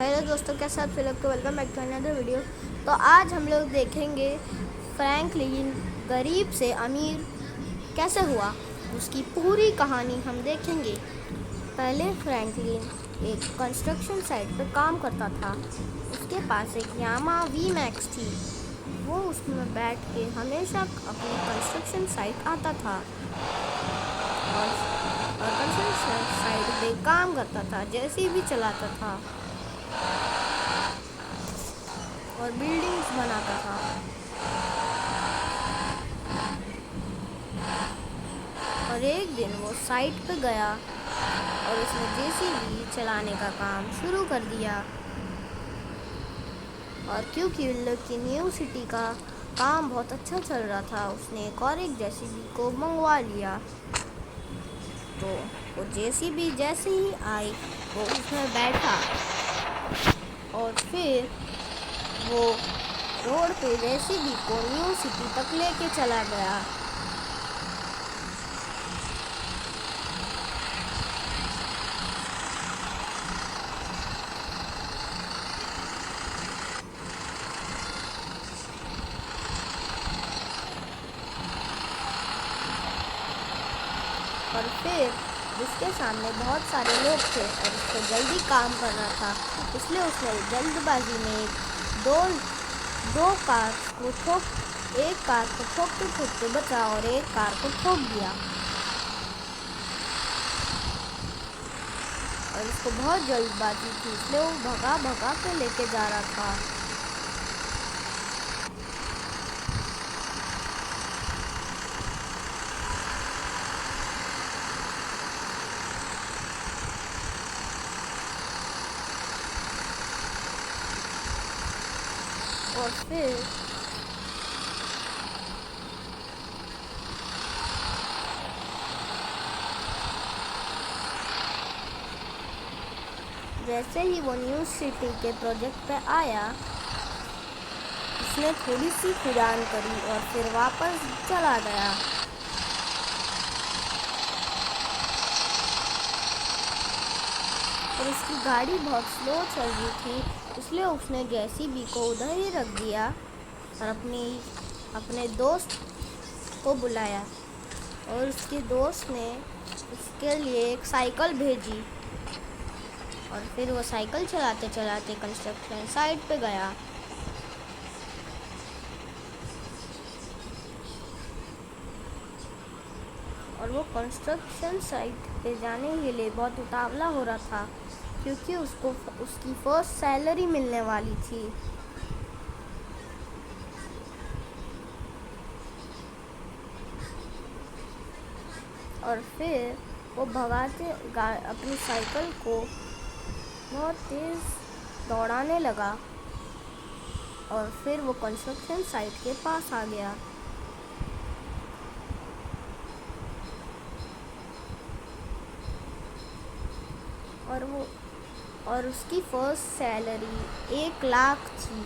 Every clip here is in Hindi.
हेलो दोस्तों, कैसे आप सभी लोग को welcome back to another video. तो आज हम लोग देखेंगे फ्रैंकलिन गरीब से अमीर कैसे हुआ, उसकी पूरी कहानी हम देखेंगे। पहले फ्रैंकलिन एक कंस्ट्रक्शन साइट पर काम करता था। उसके पास एक यामा वी मैक्स थी। वो उसमें बैठ के हमेशा अपनी कंस्ट्रक्शन साइट आता था और कंस्ट्रक्शन साइट पे काम करता था, जैसे भी चलाता था और बिल्डिंग्स बनाता था। और एक दिन वो साइट पे गया और उसने जेसीबी चलाने का काम शुरू कर दिया। और क्योंकि उन लोग की न्यू सिटी का काम बहुत अच्छा चल रहा था, उसने एक जेसीबी को मंगवा लिया। तो वो जेसीबी जैसे ही आई वो उसमें बैठा और फिर वो रोड पे जेसीबी को न्यू सिटी तक लेके चला गया। और फिर उसके सामने बहुत सारे लोग थे और उसको जल्दी काम करना था, इसलिए उसने जल्दबाजी में दो दो कार को ठोक एक कार को ठोकते ठोकते बचा और एक कार को ठोक दिया। और उसको बहुत जल्दबाजी थी, इसलिए वो भगा भगा के लेके जा रहा था। और फिर जैसे ही वो न्यू सिटी के प्रोजेक्ट पे आया, उसने थोड़ी सी खुदान करी और फिर वापस चला गया। और उसकी गाड़ी बहुत स्लो चल रही थी, इसलिए उसने जेसीबी को उधर ही रख दिया और अपने दोस्त को बुलाया। और उसके दोस्त ने उसके लिए एक साइकिल भेजी और फिर वो साइकिल चलाते चलाते कंस्ट्रक्शन साइट पे गया। और वो कंस्ट्रक्शन साइट पे जाने के लिए बहुत उतावला हो रहा था, क्योंकि उसको उसकी फर्स्ट सैलरी मिलने वाली थी। और फिर वो अपनी साइकिल को बहुत तेज़ दौड़ाने लगा और फिर वो कंस्ट्रक्शन साइट के पास आ गया। और उसकी फर्स्ट सैलरी 1 लाख थी।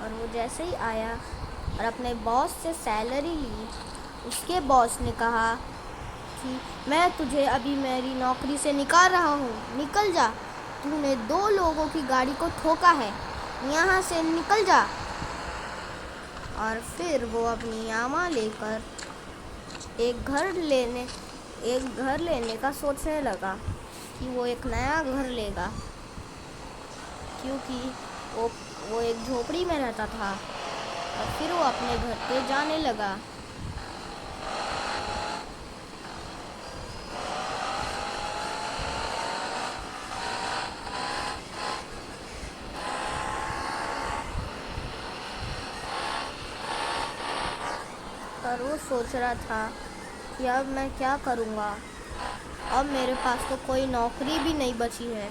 और वो जैसे ही आया और अपने बॉस से सैलरी ली, उसके बॉस ने कहा कि मैं तुझे अभी मेरी नौकरी से निकाल रहा हूँ, निकल जा। तूने 2 लोगों की गाड़ी को ठोका है, यहाँ से निकल जा। और फिर वो अपनी यामा लेकर एक घर लेने का सोचने लगा कि वो एक नया घर लेगा, क्योंकि वो एक झोपड़ी में रहता था। और फिर वो अपने घर पे जाने लगा। और वो सोच रहा था कि अब मैं क्या करूँगा, अब मेरे पास तो कोई नौकरी भी नहीं बची है।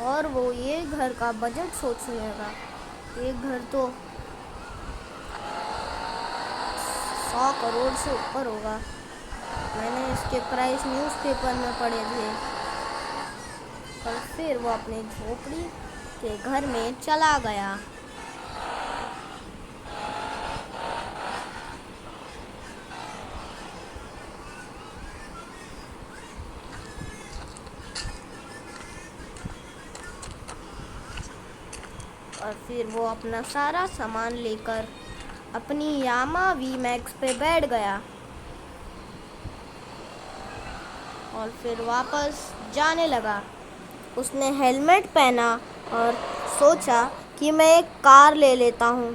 और वो ये घर का बजट सोचने लगा। ये घर तो 100 करोड़ से ऊपर होगा, मैंने इसके प्राइस न्यूज़पेपर में पढ़े थे। और फिर वो अपनी झोपड़ी उसके घर में चला गया। और फिर वो अपना सारा सामान लेकर अपनी यामा वी मैक्स पे बैठ गया और फिर वापस जाने लगा। उसने हेलमेट पहना और सोचा कि मैं एक कार ले लेता हूँ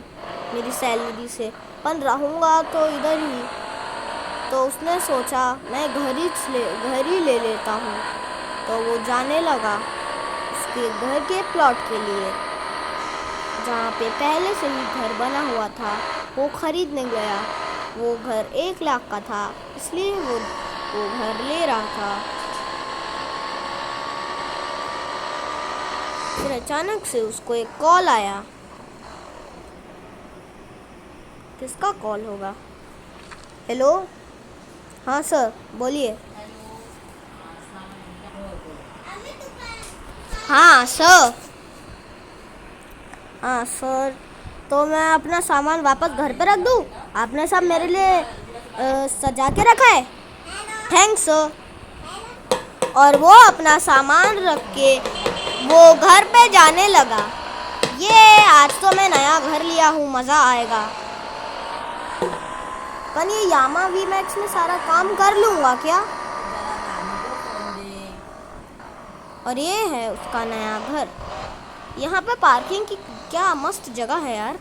मेरी सैलरी से, पर रहूँगा तो इधर ही। तो उसने सोचा मैं घर ही ले लेता हूँ। तो वो जाने लगा उसके घर के प्लॉट के लिए, जहाँ पे पहले से ही घर बना हुआ था। वो खरीदने गया। वो घर 1 लाख का था, इसलिए वो घर ले रहा था। फिर अचानक से उसको एक कॉल आया। किसका कॉल होगा? हेलो, हाँ सर, बोलिए। हाँ सर। हाँ सर, तो मैं अपना सामान वापस घर पे रख दूँ? आपने सब मेरे लिए सजा के रखा है। Thanks sir. और वो अपना सामान रख के वो घर पे जाने लगा। ये आज तो मैं नया घर लिया हूँ, मज़ा आएगा। पर ये यामा वी मैक्स में सारा काम कर लूँगा क्या? और ये है उसका नया घर। यहाँ पे पार्किंग की क्या मस्त जगह है यार।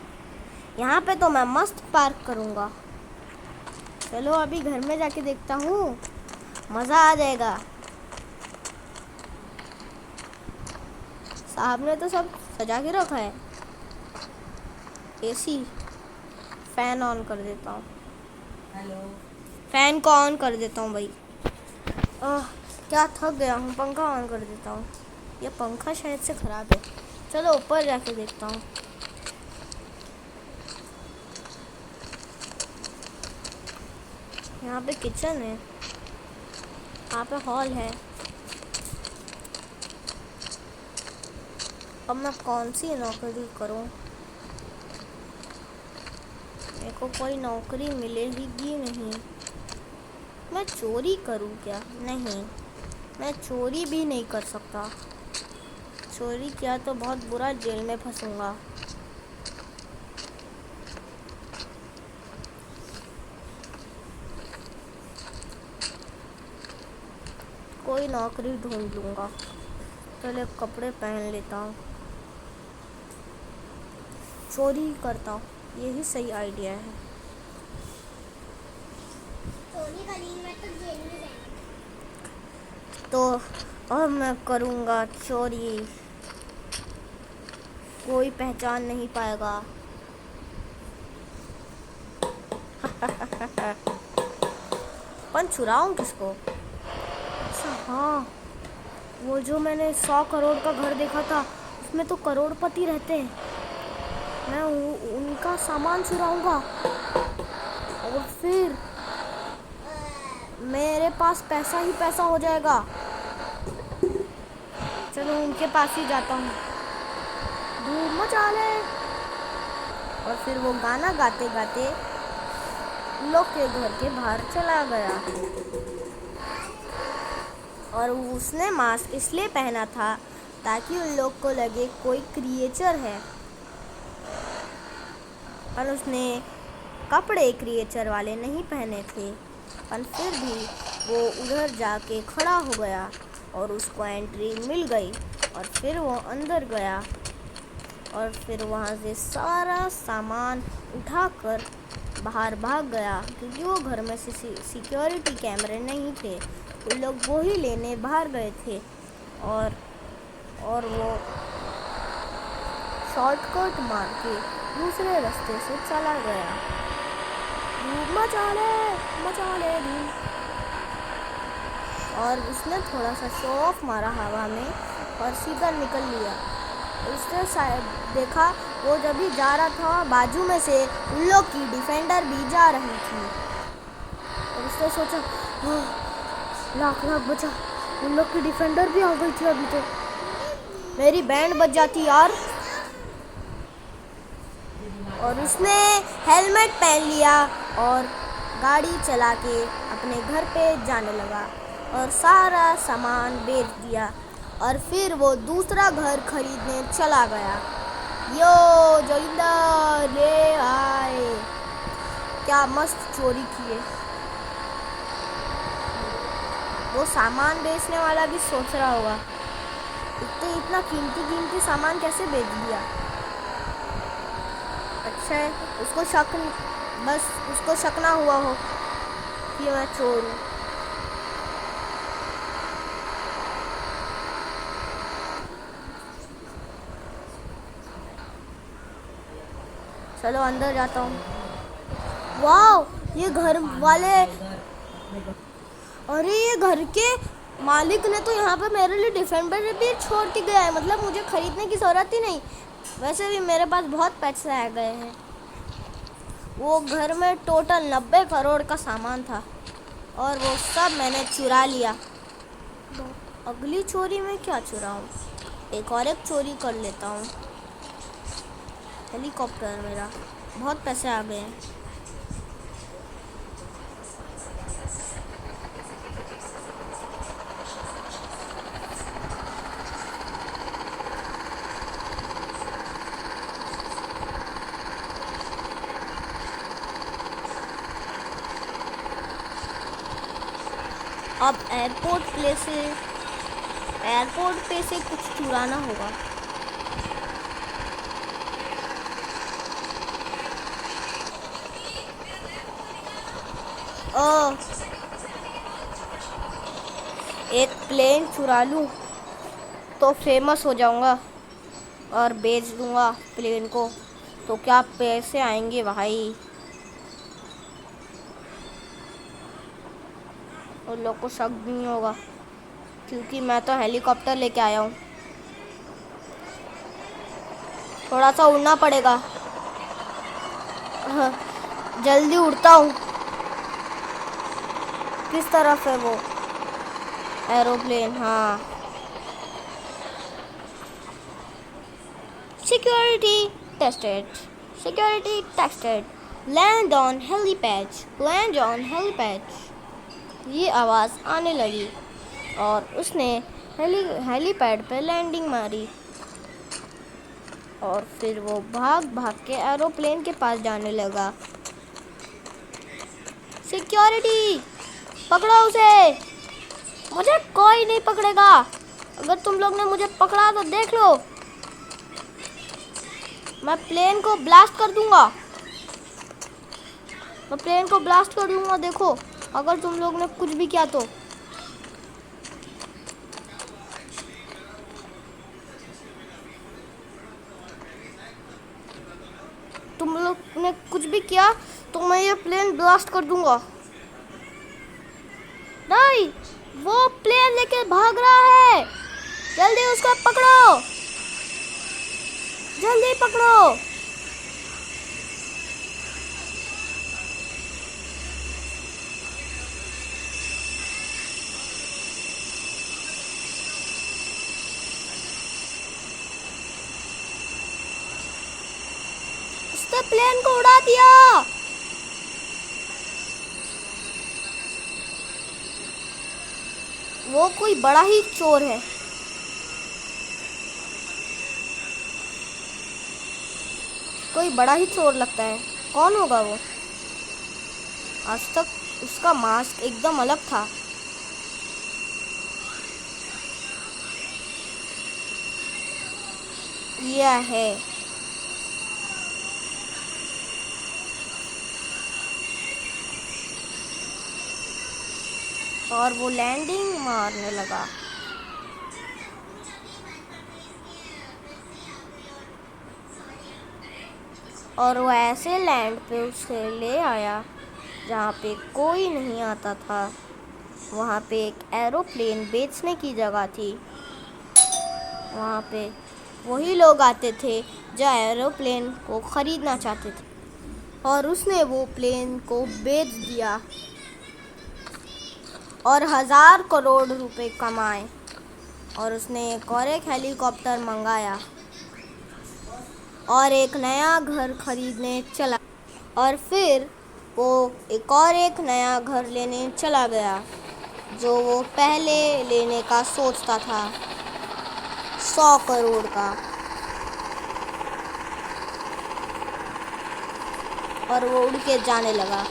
यहाँ पे तो मैं मस्त पार्क करूँगा। चलो अभी घर में जाके देखता हूँ, मज़ा आ जाएगा। साहब ने तो सब सजा के रखा है। एसी, फैन ऑन कर देता हूँ। हेलो, फैन को ऑन कर देता हूँ भाई। क्या थक गया हूँ, पंखा ऑन कर देता हूँ। ये पंखा शायद से ख़राब है। चलो ऊपर जाके देखता हूँ। यहाँ पे किचन है, यहाँ पे हॉल है। अब मैं कौन सी नौकरी करूँ? मेरे को कोई नौकरी मिलेगी नहीं। मैं चोरी करूँ क्या? नहीं, मैं चोरी भी नहीं कर सकता। चोरी किया तो बहुत बुरा जेल में फंसूंगा। कोई नौकरी ढूंढ लूँगा। पहले कपड़े पहन लेता हूँ, चोरी करता हूँ, यही सही आइडिया है। चोरी करी मैं तो जेल में जाऊंगा। तो अब मैं करूँगा चोरी, कोई पहचान नहीं पाएगा। पर चुराऊँ किसको? अच्छा हाँ, वो जो मैंने 100 करोड़ का घर देखा था, उसमें तो करोड़पति रहते हैं। मैं उनका सामान चुराऊंगा और फिर मेरे पास पैसा ही पैसा हो जाएगा। चलो उनके पास ही जाता हूँ। धूम मचा ले। और फिर वो गाना गाते गाते लोग के घर के बाहर चला गया। और उसने मास्क इसलिए पहना था ताकि उन लोग को लगे कोई क्रिएचर है, पर उसने कपड़े क्रिएचर वाले नहीं पहने थे। पर फिर भी वो उधर जाके खड़ा हो गया और उसको एंट्री मिल गई। और फिर वो अंदर गया और फिर वहाँ से सारा सामान उठाकर बाहर भाग गया, क्योंकि वो घर में सिक्योरिटी कैमरे नहीं थे। वो लोग वो ही लेने बाहर गए थे और वो शॉर्टकट मार के दूसरे रास्ते से चला गया। मचा ले धूम। और उसने थोड़ा सा शो ऑफ मारा हवा में और सीधा निकल लिया। उसने शायद देखा वो जब भी जा रहा था, बाजू में से उन लोग की डिफेंडर भी जा रही थी। और उसने सोचा लाख बचा, उन लोग की डिफेंडर भी आ गई थी अभी तो। मेरी बैंड बज जाती यार। और उसने हेलमेट पहन लिया और गाड़ी चला के अपने घर पे जाने लगा और सारा सामान बेच दिया और फिर वो दूसरा घर खरीदने चला गया। यो जोगिंदर ले आए, क्या मस्त चोरी किए। वो सामान बेचने वाला भी सोच रहा होगा इतना कीमती कीमती सामान कैसे बेच दिया। अच्छा है उसको शक ना हुआ हो कि मैं चोर हूँ। चलो अंदर जाता हूँ। वाह, ये घर वाले, अरे ये घर के मालिक ने तो यहाँ पे मेरे लिए डिफेंडर भी छोड़ के गया है। मतलब मुझे खरीदने की ज़रूरत ही नहीं। वैसे भी मेरे पास बहुत पैसे आ गए हैं। वो घर में टोटल 90 करोड़ का सामान था और वो सब मैंने चुरा लिया। अगली चोरी में क्या चुराऊँ? एक चोरी कर लेता हूँ। हेलीकॉप्टर, मेरा बहुत पैसे आ गए हैं। अब एयरपोर्ट पे से कुछ चुराना होगा। एक प्लेन चुरा लूँ तो फेमस हो जाऊंगा और बेच दूंगा प्लेन को, तो क्या पैसे आएंगे भाई। उन लोग को शक भी नहीं होगा क्योंकि मैं तो हेलीकॉप्टर लेके आया हूँ। थोड़ा सा उड़ना पड़ेगा। जल्दी उड़ता हूँ। किस तरफ है वो एरोप्लेन? हाँ, security tested, land on helipad. ये आवाज़ आने लगी और उसने हेलीपैड पे लैंडिंग मारी और फिर वो भाग भाग के एरोप्लेन के पास जाने लगा। सिक्योरिटी, पकड़ो उसे, मुझे कोई नहीं पकड़ेगा। अगर तुम लोग ने मुझे पकड़ा तो देख लो, मैं प्लेन को ब्लास्ट कर दूंगा। देखो, अगर तुम लोग ने कुछ भी किया तो। तुम लोग ने कुछ भी किया तो मैं ये प्लेन ब्लास्ट कर दूंगा। नहीं, वो प्लेन लेके भाग रहा है, जल्दी उसको पकड़ो, जल्दी पकड़ो। उसने प्लेन को उड़ा दिया। वो कोई बड़ा ही चोर है। कोई बड़ा ही चोर लगता है। कौन होगा वो? आज तक उसका मास्क एकदम अलग था। यह है, और वो लैंडिंग मारने लगा। और वो ऐसे लैंड पे उसे ले आया जहाँ पे कोई नहीं आता था। वहाँ पे एक एरोप्लेन बेचने की जगह थी। वहाँ पे वही लोग आते थे जो एरोप्लेन को ख़रीदना चाहते थे, और उसने वो प्लेन को बेच दिया और 1000 करोड़ रुपए कमाए। और उसने एक हेलीकॉप्टर मंगाया और एक नया घर खरीदने चला। और फिर वो एक नया घर लेने चला गया जो वो पहले लेने का सोचता था, 100 करोड़ का। और वो उड़ के जाने लगा।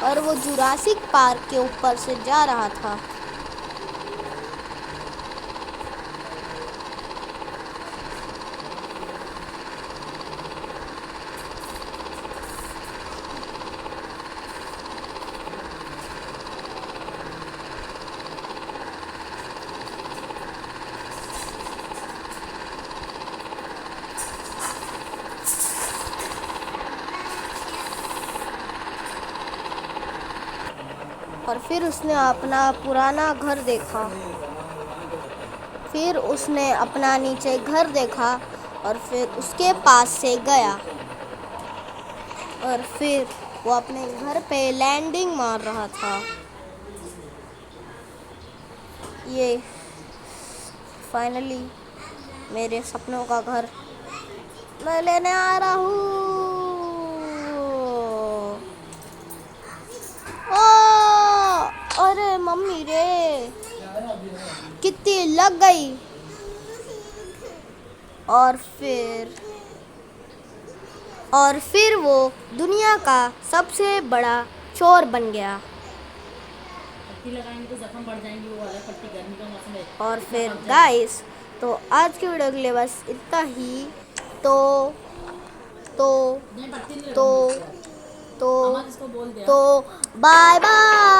और वो जुरासिक पार्क के ऊपर से जा रहा था। और फिर उसने अपना पुराना घर देखा। फिर उसने अपना नीचे घर देखा और फिर उसके पास से गया। और फिर वो अपने घर पे लैंडिंग मार रहा था। ये फाइनली मेरे सपनों का घर मैं लेने आ रहा हूँ। अरे मम्मी रे, कितनी लग गई। और फिर वो दुनिया का सबसे बड़ा चोर बन गया। पट्टी लगाएंगे तो जख्म बढ़ जाएंगे, वो वाला पट्टी, गर्मी का मौसम है। और फिर गाइस, तो आज की वीडियो के लिए बस इतना ही। तो तो नहीं, पट्टी नहीं तो लगाऊंगी इसको। तो आवाज इसको बोल दिया। तो बाय बाय।